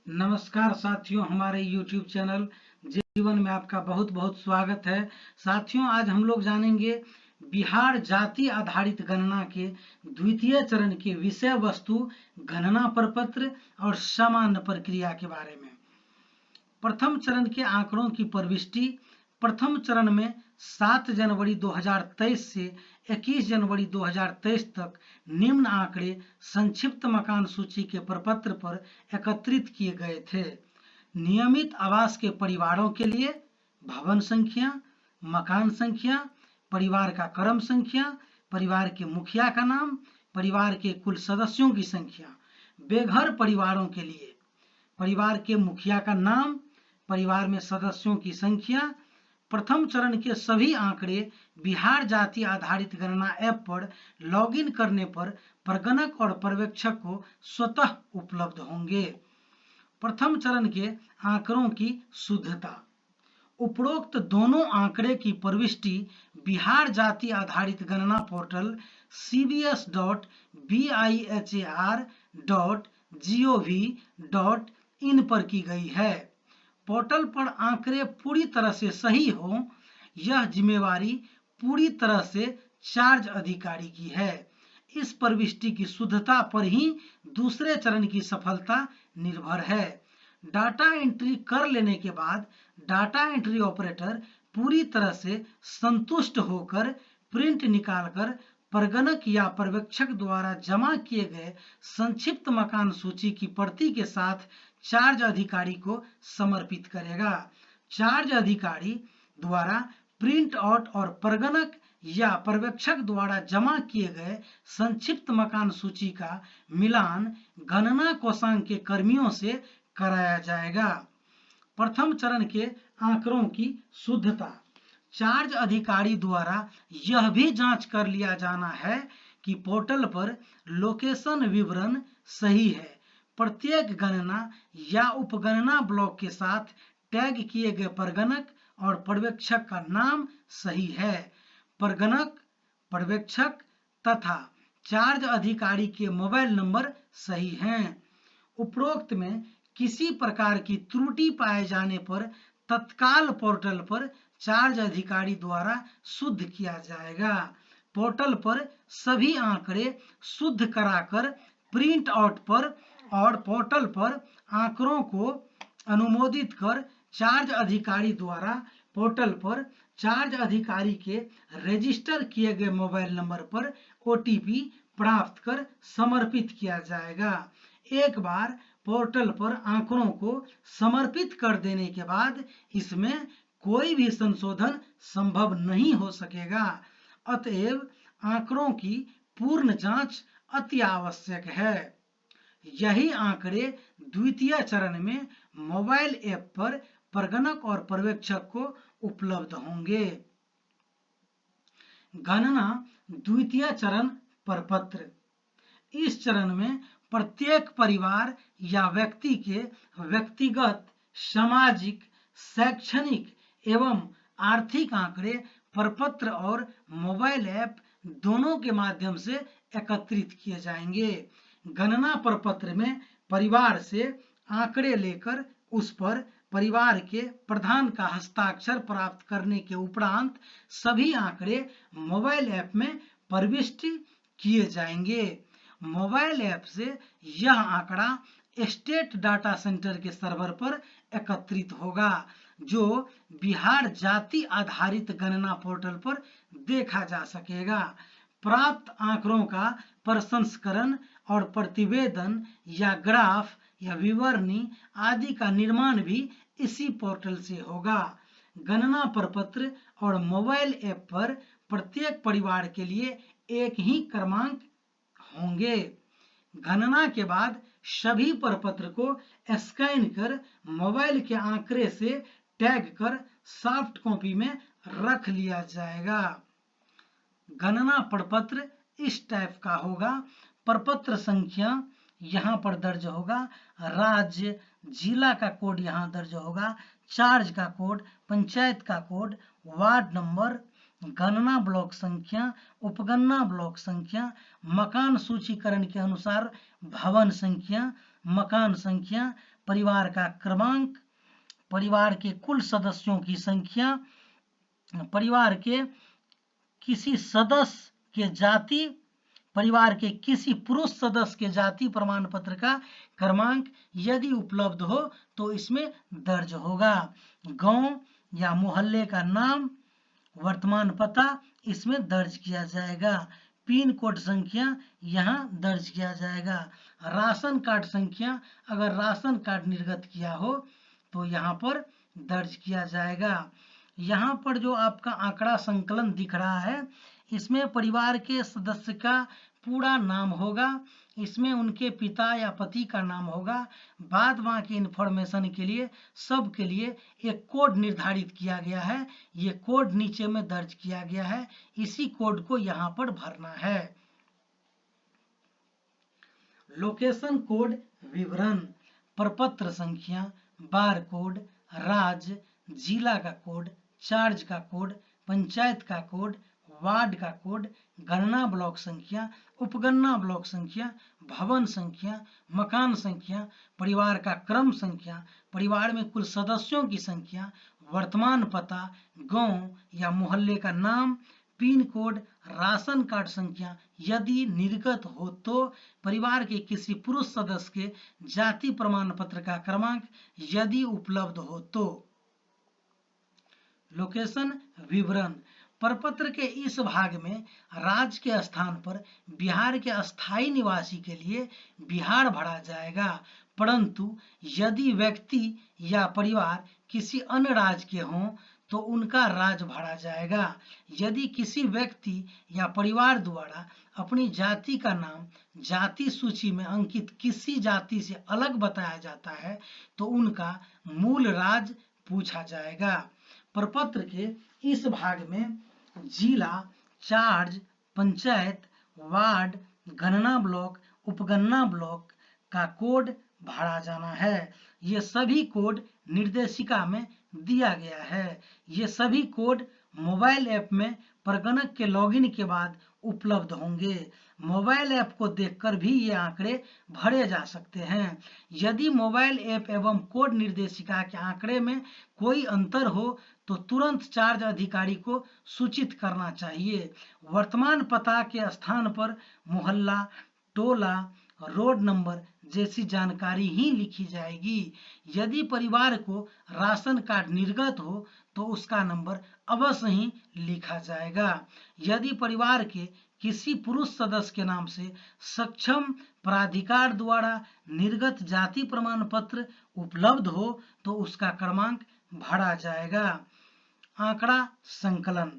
नमस्कार साथियों, हमारे YouTube चैनल जीवन में आपका बहुत बहुत स्वागत है। साथियों, आज हम लोग जानेंगे बिहार जाति आधारित गणना के द्वितीय चरण के विषय वस्तु, गणना प्रपत्र और सामान्य प्रक्रिया के बारे में। प्रथम चरण के आंकड़ों की प्रविष्टि। प्रथम चरण में 7 जनवरी 2023 से 21 जनवरी 2023 तक निम्न आंकड़े संक्षिप्त मकान सूची के प्रपत्र पर एकत्रित किए गए थे। नियमित आवास के परिवारों के लिए भवन संख्या, मकान संख्या, परिवार का क्रम संख्या, परिवार के मुखिया का नाम, परिवार के कुल सदस्यों की संख्या। बेघर परिवारों के लिए परिवार के मुखिया का नाम, परिवार में सदस्यों की संख्या। प्रथम चरण के सभी आंकड़े बिहार जाति आधारित गणना ऐप पर लॉगिन करने पर प्रगणक और पर्यवेक्षक को स्वतः उपलब्ध होंगे। प्रथम चरण के आंकड़ों की शुद्धता। उपरोक्त दोनों आंकड़े की प्रविष्टि बिहार जाति आधारित गणना पोर्टल cbs.bihar.gov.in पर की गई है। पोर्टल पर आंकड़े पूरी तरह से सही हो, यह जिम्मेवारी पूरी तरह से चार्ज अधिकारी की है। इस प्रविष्टि की शुद्धता पर ही दूसरे चरण की सफलता निर्भर है। डाटा एंट्री कर लेने के बाद डाटा एंट्री ऑपरेटर पूरी तरह से संतुष्ट होकर प्रिंट निकालकर प्रगणक या पर्यवेक्षक द्वारा जमा किए गए संक्षिप्त मकान सूची की प्रति के साथ चार्ज अधिकारी को समर्पित करेगा। चार्ज अधिकारी द्वारा प्रिंट आउट और प्रगणक या पर्यवेक्षक द्वारा जमा किए गए संक्षिप्त मकान सूची का मिलान गणना कोषांग के कर्मियों से कराया जाएगा। प्रथम चरण के आंकड़ों की शुद्धता। चार्ज अधिकारी द्वारा यह भी जांच कर लिया जाना है कि पोर्टल पर लोकेशन विवरण सही है। प्रत्येक गणना या उपगणना ब्लॉक के साथ टैग किए गए प्रगणक और पर्यवेक्षक का नाम सही है। प्रगणक, पर्यवेक्षक तथा चार्ज अधिकारी के मोबाइल नंबर सही हैं। उपरोक्त में किसी प्रकार की त्रुटि पाए जाने पर तत्काल पोर्टल पर चार्ज अधिकारी द्वारा शुद्ध किया जाएगा। पोर्टल पर सभी आंकड़े शुद्ध कराकर प्रिंट आउट पर और पोर्टल पर आंकड़ों को अनुमोदित कर चार्ज अधिकारी द्वारा पोर्टल पर चार्ज अधिकारी के रजिस्टर किए गए मोबाइल नंबर पर OTP प्राप्त कर समर्पित किया जाएगा। एक बार पोर्टल पर आंकड़ों को समर्पित कर देने के बाद इसमें कोई भी संशोधन संभव नहीं हो सकेगा। अतएव आंकड़ों की पूर्ण जांच अति आवश्यक है। यही आंकड़े द्वितीय चरण में मोबाइल ऐप पर प्रगणक और पर्यवेक्षक को उपलब्ध होंगे। गणना द्वितीय चरण प्रपत्र। इस चरण में प्रत्येक परिवार या व्यक्ति के व्यक्तिगत, सामाजिक, शैक्षणिक एवं आर्थिक आंकड़े प्रपत्र और मोबाइल ऐप दोनों के माध्यम से एकत्रित किए जाएंगे। गणना प्रपत्र में परिवार से आंकड़े लेकर उस पर परिवार के प्रधान का हस्ताक्षर प्राप्त करने के उपरांत सभी आंकड़े मोबाइल ऐप में प्रविष्ट किए जाएंगे। मोबाइल ऐप से यह आंकड़ा स्टेट डाटा सेंटर के सर्वर पर एकत्रित होगा, जो बिहार जाति आधारित गणना पोर्टल पर देखा जा सकेगा। प्राप्त आंकड़ों का प्रसंस्करण और प्रतिवेदन या ग्राफ या विवरणी आदि का निर्माण भी इसी पोर्टल से होगा। गणना प्रपत्र और मोबाइल ऐप पर प्रत्येक परिवार के लिए एक ही क्रमांक होंगे। गणना के बाद सभी प्रपत्र को स्कैन कर मोबाइल के आंकड़े से टैग कर सॉफ्ट कॉपी में रख लिया जाएगा। गणना प्रपत्र इस टाइप का होगा। प्रपत्र संख्या यहाँ पर दर्ज होगा, राज्य जिला का कोड यहाँ दर्ज होगा, चार्ज का कोड, पंचायत का कोड, वार्ड नंबर, गणना ब्लॉक संख्या, उपगणना ब्लॉक संख्या, मकान सूचीकरण के अनुसार भवन संख्या, मकान संख्या, परिवार का क्रमांक, परिवार के कुल सदस्यों की संख्या, परिवार के किसी सदस्य के जाति, परिवार के किसी पुरुष सदस्य के जाति प्रमाण पत्र का क्रमांक यदि उपलब्ध हो तो इसमें दर्ज होगा। गांव या मोहल्ले का नाम, वर्तमान पता इसमें दर्ज किया जाएगा। पिन कोड संख्या यहाँ दर्ज किया जाएगा। राशन कार्ड संख्या, अगर राशन कार्ड निर्गत किया हो तो यहाँ पर दर्ज किया जाएगा। यहाँ पर जो आपका आंकड़ा संकलन दिख रहा है, इसमें परिवार के सदस्य का पूरा नाम होगा, इसमें उनके पिता या पति का नाम होगा। बाद बाकी इन्फॉर्मेशन के लिए सब के लिए एक कोड निर्धारित किया गया है, ये कोड नीचे में दर्ज किया गया है, इसी कोड को यहाँ पर भरना है। लोकेशन कोड विवरण, प्रपत्र संख्या, बार कोड, राज्य, जिला का कोड, चार्ज का कोड, पंचायत का कोड, वार्ड का कोड, गणना ब्लॉक संख्या, उपगणना ब्लॉक संख्या, भवन संख्या, मकान संख्या, परिवार का क्रम संख्या, परिवार में कुल सदस्यों की संख्या, वर्तमान पता, गांव या मोहल्ले का नाम, पिन कोड, राशन कार्ड संख्या यदि निर्गत हो तो, परिवार के किसी पुरुष सदस्य के जाति प्रमाण पत्र का क्रमांक यदि उपलब्ध हो तो। लोकेशन विवरण, प्रपत्र के इस भाग में राज्य के स्थान पर बिहार के अस्थायी निवासी के लिए बिहार भरा जाएगा, परंतु यदि व्यक्ति या परिवार किसी अन्य राज्य के हों तो उनका राज्य भरा जाएगा। यदि किसी व्यक्ति या परिवार द्वारा अपनी जाति का नाम जाति सूची में अंकित किसी जाति से अलग बताया जाता है तो उनका मूल राज्य पूछा जाएगा। प्रपत्र के इस भाग में जिला, चार्ज, पंचायत, वार्ड, गणना ब्लॉक, उपगणना ब्लॉक का कोड भरा जाना है। ये सभी कोड निर्देशिका में दिया गया है। ये सभी कोड मोबाइल ऐप में प्रगणक के लॉगिन के बाद उपलब्ध होंगे। मोबाइल ऐप को देखकर भी ये आंकड़े भरे जा सकते हैं। यदि मोबाइल ऐप एवं कोड निर्देशिका के आंकड़े में कोई अंतर हो तो तुरंत चार्ज अधिकारी को सूचित करना चाहिए। वर्तमान पता के स्थान पर मोहल्ला, टोला, रोड नंबर जैसी जानकारी ही लिखी जाएगी। यदि परिवार को राशन कार्ड निर्गत हो तो उसका नंबर अवश्य ही लिखा जाएगा। यदि परिवार के किसी पुरुष सदस्य के नाम से सक्षम प्राधिकार द्वारा निर्गत जाति प्रमाण पत्र उपलब्ध हो तो उसका क्रमांक भरा जाएगा। आंकड़ा संकलन,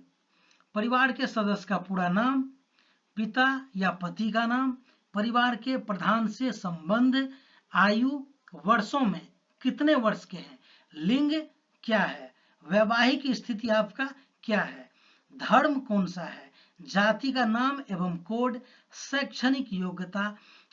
परिवार के सदस्य का पूरा नाम, पिता या पति का नाम, परिवार के प्रधान से संबंध, आयु वर्षों में कितने वर्ष के हैं, लिंग क्या है, वैवाहिक स्थिति आपका क्या है, धर्म कौन सा है, जाति का नाम एवं कोड, शैक्षणिक योग्यता,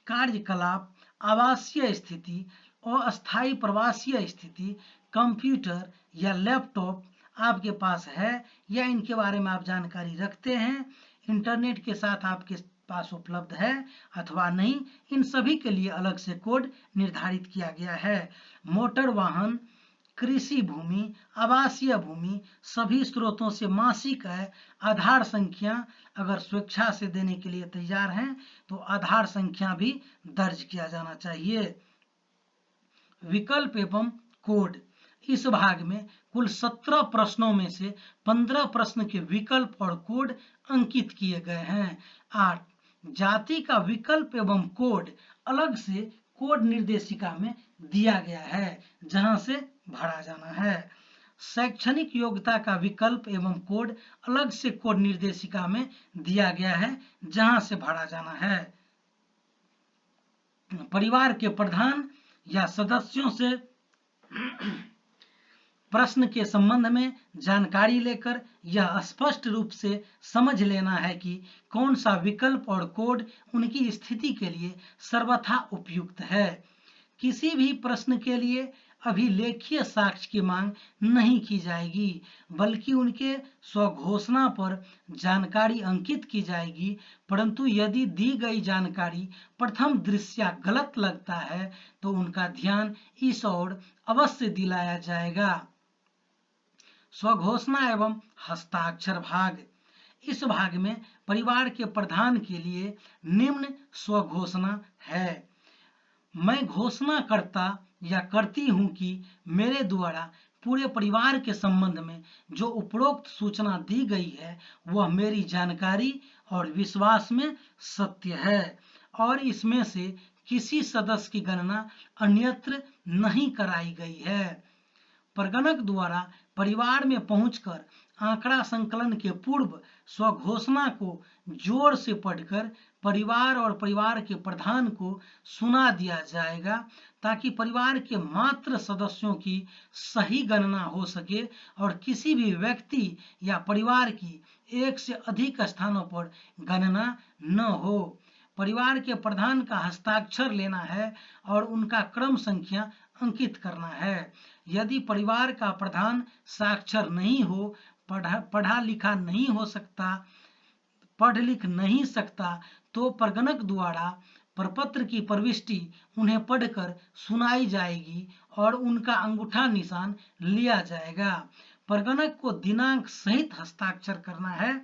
कार्यकलाप, आवासीय स्थिति, अस्थायी प्रवासीय स्थिति, कंप्यूटर या लैपटॉप आपके पास है या इनके बारे में आप जानकारी रखते हैं, इंटरनेट के साथ आपके पास उपलब्ध है अथवा नहीं, इन सभी के लिए अलग से कोड निर्धारित किया गया है। मोटर वाहन, कृषि भूमि, आवासीय भूमि, सभी स्रोतों से मासिक आय, आधार संख्या, अगर स्वेच्छा से देने के लिए तैयार हैं तो आधार संख्या भी दर्ज किया जाना चाहिए। विकल्प एवं कोड, इस भाग में कुल 17 प्रश्नों में से 15 प्रश्न के विकल्प और कोड अंकित किए गए हैं। 8 जाति का विकल्प एवं कोड अलग से कोड निर्देशिका में दिया गया है जहां से भरा जाना है। शैक्षणिक योग्यता का विकल्प एवं कोड अलग से कोड निर्देशिका में दिया गया है जहां से भरा जाना है। परिवार के प्रधान या सदस्यों से प्रश्न के संबंध में जानकारी लेकर यह स्पष्ट रूप से समझ लेना है कि कौन सा विकल्प और कोड उनकी स्थिति के लिए सर्वथा उपयुक्त है। किसी भी प्रश्न के लिए अभिलेखीय साक्ष्य की मांग नहीं की जाएगी, बल्कि उनके स्वघोषणा पर जानकारी अंकित की जाएगी। परंतु यदि दी गई जानकारी प्रथम दृष्टया गलत लगता है तो उनका ध्यान इस ओर अवश्य दिलाया जाएगा। स्वघोषणा एवं हस्ताक्षर भाग। इस भाग में परिवार के प्रधान के लिए निम्न स्वघोषणा है। मैं घोषणा करता या करती हूं कि मेरे द्वारा पूरे परिवार के संबंध में जो उपरोक्त सूचना दी गई है वह मेरी जानकारी और विश्वास में सत्य है और इसमें से किसी सदस्य की गणना अन्यत्र नहीं कराई गई है। प्रगणक द्वारा परिवार में पहुंचकर आंकड़ा संकलन के पूर्व स्वघोषणा को जोर से पढ़कर परिवार और परिवार के प्रधान को सुना दिया जाएगा, ताकि परिवार के मात्र सदस्यों की सही गणना हो सके और किसी भी व्यक्ति या परिवार की एक से अधिक स्थानों पर गणना न हो। परिवार के प्रधान का हस्ताक्षर लेना है और उनका क्रम संख्या अंकित करना है। यदि परिवार का प्रधान साक्षर नहीं हो, पढ़ा लिखा नहीं हो सकता, पढ़ लिख नहीं सकता, तो प्रगणक द्वारा प्रपत्र की प्रविष्टि उन्हें पढ़कर सुनाई जाएगी और उनका अंगूठा निशान लिया जाएगा। प्रगणक को दिनांक सहित हस्ताक्षर करना है।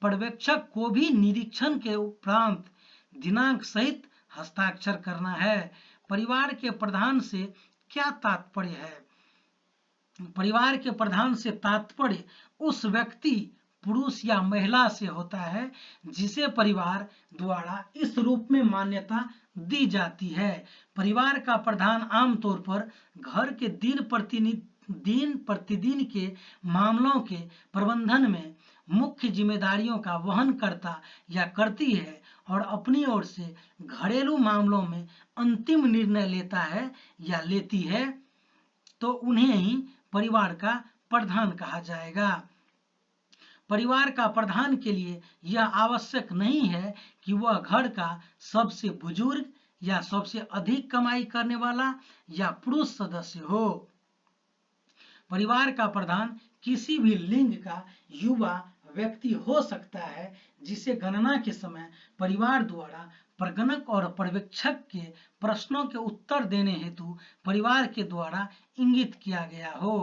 पर्यवेक्षक को भी निरीक्षण के उपरांत दिनांक सहित हस्ताक्षर करना है। परिवार के प्रधान से क्या तात्पर्य है? परिवार के प्रधान से तात्पर्य उस व्यक्ति, पुरुष या महिला से होता है जिसे परिवार द्वारा इस रूप में मान्यता दी जाती है। परिवार का प्रधान आमतौर पर घर के दिन प्रतिदिन के मामलों के प्रबंधन में मुख्य जिम्मेदारियों का वहन करता या करती है और अपनी ओर से घरेलू मामलों में अंतिम निर्णय लेता है या लेती है, तो उन्हें ही परिवार का प्रधान कहा जाएगा। परिवार का प्रधान के लिए यह आवश्यक नहीं है कि वह घर का सबसे बुजुर्ग या सबसे अधिक कमाई करने वाला या पुरुष सदस्य हो। परिवार का प्रधान किसी भी लिंग का युवा व्यक्ति हो सकता है जिसे गणना के समय परिवार द्वारा प्रगणक और पर्यवेक्षक के प्रश्नों के उत्तर देने हेतु परिवार के द्वारा इंगित किया गया हो।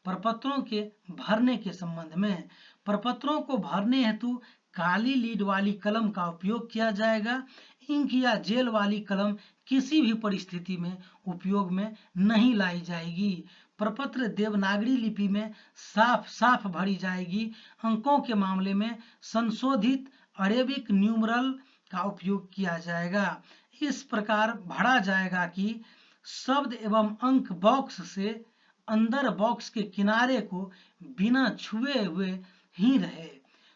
प्रपत्रों के भरने के संबंध में, प्रपत्रों को भरने हेतु काली लीड वाली कलम का उपयोग किया जाएगा। इंक या जेल वाली कलम किसी भी परिस्थिति में उपयोग में नहीं लाई जाएगी। प्रपत्र देवनागरी लिपि में साफ साफ भरी जाएगी। अंकों के मामले में संशोधित अरेबिक न्यूमरल का उपयोग किया जाएगा। इस प्रकार भरा जाएगा कि शब्द एवं अंक बॉक्स से अंदर बॉक्स के किनारे को बिना छुए हुए ही रहे।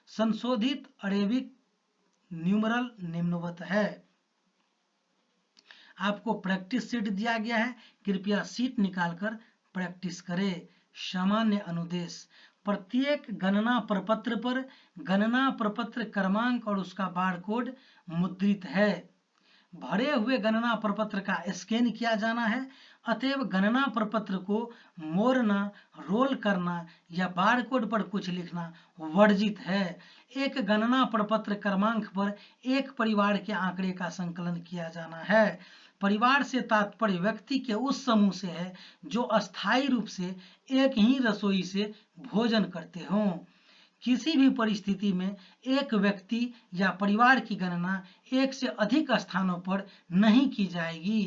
संशोधित अरेबिक न्यूमरल निम्नवत है। आपको प्रैक्टिस शीट दिया गया है, कृपया शीट निकालकर प्रैक्टिस करें। सामान्य अनुदेश। प्रत्येक गणना प्रपत्र पर गणना प्रपत्र क्रमांक और उसका बारकोड मुद्रित है। भरे हुए गणना प्रपत्र का स्कैन किया जाना है। अतएव गणना प्रपत्र को मोड़ना, रोल करना या बारकोड पर कुछ लिखना वर्जित है। एक गणना प्रपत्र क्रमांक पर एक परिवार के आंकड़े का संकलन किया जाना है। परिवार से तात्पर्य व्यक्ति के उस समूह से है जो अस्थायी रूप से एक ही रसोई से भोजन करते हों। किसी भी परिस्थिति में एक व्यक्ति या परिवार की गणना एक से अधिक स्थानों पर नहीं की जाएगी।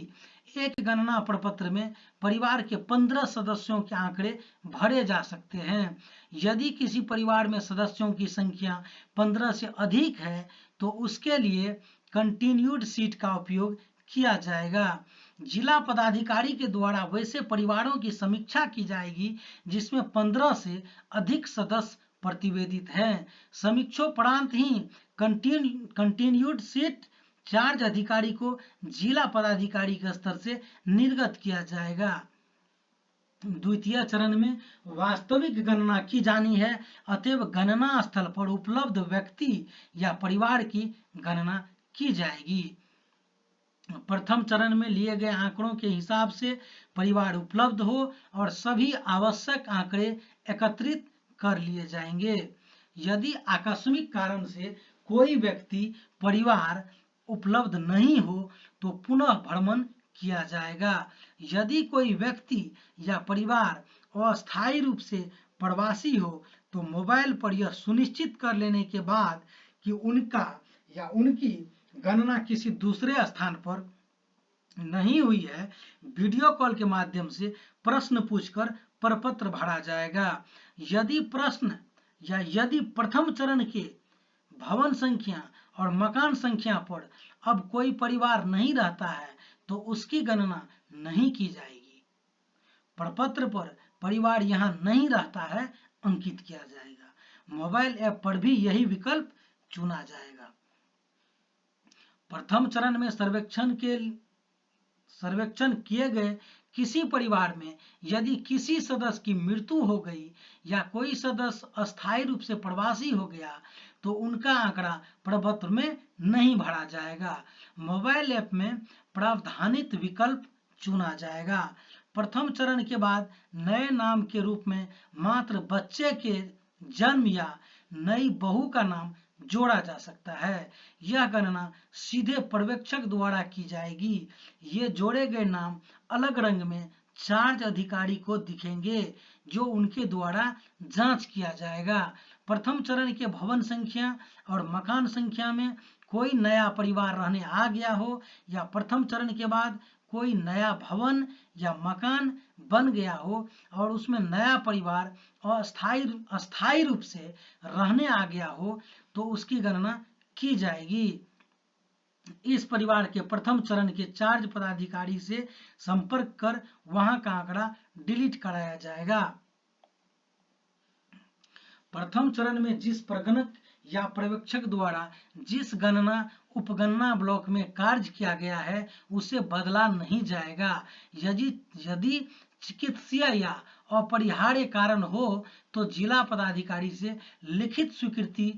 एक गणना प्रपत्र में परिवार के 15 सदस्यों के आंकड़े भरे जा सकते हैं। यदि किसी परिवार में सदस्यों की संख्या 15 से अधिक है तो उसके लिए कंटिन्यूड सीट का उपयोग किया जाएगा। जिला पदाधिकारी के द्वारा वैसे परिवारों की समीक्षा की जाएगी जिसमें 15 से अधिक सदस्य प्रतिवेदित हैं। समीक्षोपरांत ही कंटिन्यूड सीट चार्ज अधिकारी को जिला पदाधिकारी के स्तर से निर्गत किया जाएगा। द्वितीय चरण में वास्तविक गणना की जानी है, अतएव गणना स्थल पर उपलब्ध व्यक्ति या परिवार की गणना की जाएगी। प्रथम चरण में लिए गए आंकड़ों के हिसाब से परिवार उपलब्ध हो और सभी आवश्यक आंकड़े एकत्रित कर लिए जाएंगे। यदि आकस्मिक कारण से कोई व्यक्ति परिवार उपलब्ध नहीं हो तो पुनः भ्रमण किया जाएगा। यदि कोई व्यक्ति या परिवार अस्थायी रूप से प्रवासी हो तो मोबाइल पर यह सुनिश्चित कर लेने के बाद कि उनका या उनकी गणना किसी दूसरे स्थान पर नहीं हुई है, वीडियो कॉल के माध्यम से प्रश्न पूछकर प्रपत्र भरा जाएगा। यदि प्रश्न या यदि प्रथम चरण के भवन संख्या और मकान संख्या पर अब कोई परिवार नहीं रहता है तो उसकी गणना नहीं की जाएगी। प्रपत्र पर परिवार यहाँ नहीं रहता है अंकित किया जाएगा। मोबाइल ऐप पर भी यही विकल्प चुना जाएगा। प्रथम चरण में सर्वेक्षण किए गए किसी परिवार में यदि किसी सदस्य की मृत्यु हो गई या कोई सदस्य अस्थायी रूप से प्रवासी हो गया तो उनका आंकड़ा प्रपत्र में नहीं भरा जाएगा। मोबाइल ऐप में प्रावधानित विकल्प चुना जाएगा। प्रथम चरण के बाद नए नाम के रूप में मात्र बच्चे के जन्म या नई बहू का नाम जोड़ा जा सकता है। यह गणना सीधे पर्यवेक्षक द्वारा की जाएगी। ये जोड़े गए नाम अलग रंग में चार्ज अधिकारी को दिखेंगे जो उनके द्वारा जांच किया जाएगा। प्रथम चरण के भवन संख्या और मकान संख्या में कोई नया परिवार रहने आ गया हो या प्रथम चरण के बाद कोई नया भवन या मकान बन गया हो और उसमें नया परिवार अस्थायी रूप से रहने आ गया हो तो उसकी गणना की जाएगी। इस परिवार के प्रथम चरण के चार्ज पदाधिकारी से संपर्क कर वहां का आंकड़ा डिलीट कराया जाएगा। प्रथम चरण में जिस प्रगणक या पर्यवेक्षक द्वारा जिस गणना उपगणना ब्लॉक में कार्य किया गया है उसे बदला नहीं जाएगा। यदि चिकित्सीय या अपरिहार्य कारण हो तो जिला पदाधिकारी से लिखित स्वीकृति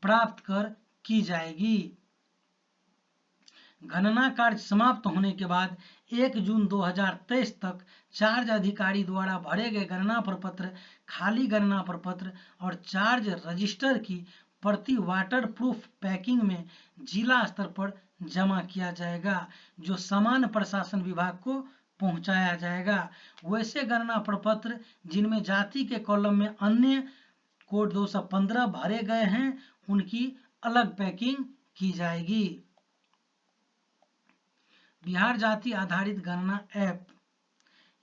प्राप्त कर की जाएगी। गणना कार्य समाप्त होने के बाद 1 जून 2023 तक चार्ज अधिकारी द्वारा भरे गए गणना प्रपत्र, खाली गणना प्रपत्र और चार्ज रजिस्टर की प्रति वाटर प्रूफ पैकिंग में जिला स्तर पर जमा किया जाएगा जो सामान्य प्रशासन विभाग को पहुंचाया जाएगा। वैसे गणना प्रपत्र जिनमें जाति के कॉलम में अन्य कोड 215 भरे गए हैं उनकी अलग पैकिंग की जाएगी। बिहार जाति आधारित गणना ऐप,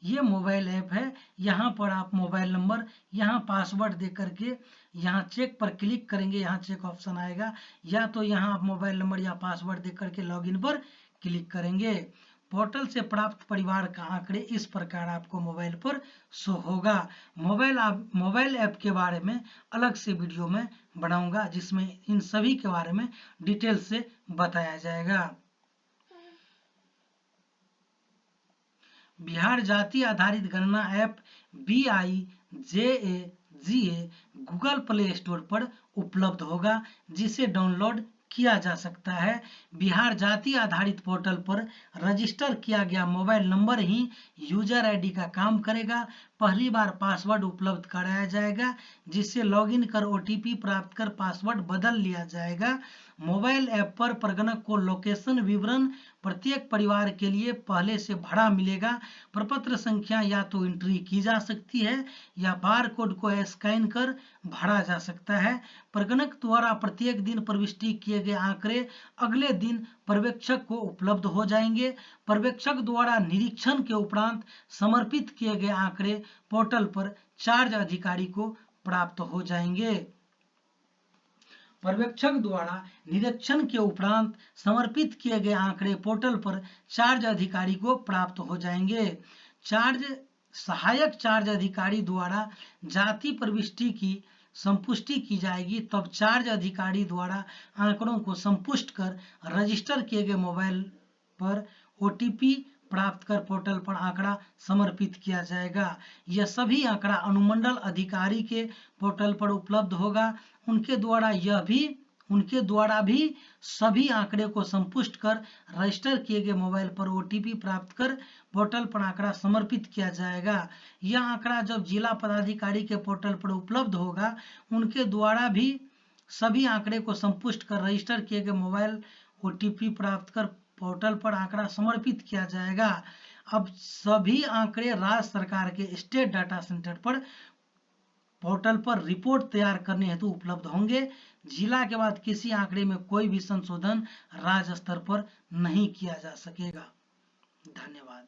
ये मोबाइल ऐप है। यहाँ पर आप मोबाइल नंबर, यहाँ पासवर्ड दे करके यहाँ चेक पर क्लिक करेंगे, यहाँ चेक ऑप्शन आएगा, या तो यहाँ आप मोबाइल नंबर या पासवर्ड दे करके लॉगिन पर क्लिक करेंगे। पोर्टल से प्राप्त परिवार का आंकड़े इस प्रकार आपको मोबाइल पर शो होगा। मोबाइल ऐप के बारे में अलग से वीडियो में बनाऊंगा जिसमें इन सभी के बारे में डिटेल से बताया जाएगा। बिहार जाति आधारित गणना app BIJAGA Google play store पर उपलब्ध होगा जिसे डाउनलोड किया जा सकता है। बिहार जाति आधारित पोर्टल पर रजिस्टर किया गया मोबाइल नंबर ही यूजर आईडी का काम करेगा। पहली बार पासवर्ड उपलब्ध कराया जाएगा जिससे लॉगिन कर OTP प्राप्त कर पासवर्ड बदल लिया जाएगा। मोबाइल ऐप पर प्रगणक को लोकेशन विवरण प्रत्येक परिवार के लिए पहले से भरा मिलेगा। प्रपत्र संख्या या तो एंट्री की जा सकती है या बार कोड को स्कैन कर भरा जा सकता है। प्रगणक द्वारा प्रत्येक दिन प्रविष्टि किए गए आंकड़े अगले दिन पर्यवेक्षक को उपलब्ध हो जाएंगे। पर्यवेक्षक द्वारा निरीक्षण के उपरांत समर्पित किए गए आंकड़े पोर्टल पर चार्ज अधिकारी को प्राप्त हो जाएंगे। पर्यवेक्षक द्वारा निरीक्षण के उपरांत समर्पित किए गए आंकड़े पोर्टल पर चार्ज अधिकारी को प्राप्त हो जाएंगे। सहायक चार्ज अधिकारी द्वारा जाति प्रविष्टि की संपुष्टि की जाएगी, तब चार्ज अधिकारी द्वारा आंकड़ों को संपुष्ट कर रजिस्टर किए गए मोबाइल पर OTP प्राप्त कर पोर्टल पर आंकड़ा समर्पित किया जाएगा। यह सभी आंकड़ा अनुमंडल अधिकारी के पोर्टल पर उपलब्ध होगा। उनके द्वारा यह भी उनके द्वारा भी सभी आंकड़े को संपुष्ट कर रजिस्टर किए गए मोबाइल पर ओटीपी प्राप्त कर पोर्टल पर आंकड़ा समर्पित किया जाएगा। यह आंकड़ा जब जिला पदाधिकारी के पोर्टल पर उपलब्ध होगा, उनके द्वारा भी सभी आंकड़े को संपुष्ट कर रजिस्टर किए गए मोबाइल ओटीपी प्राप्त कर पोर्टल पर आंकड़ा समर्पित किया जाएगा। अब सभी आंकड़े राज्य सरकार के स्टेट डाटा सेंटर पर पोर्टल पर रिपोर्ट तैयार करने हेतु उपलब्ध होंगे। जिला के बाद किसी आंकड़े में कोई भी संशोधन राज्य स्तर पर नहीं किया जा सकेगा। धन्यवाद।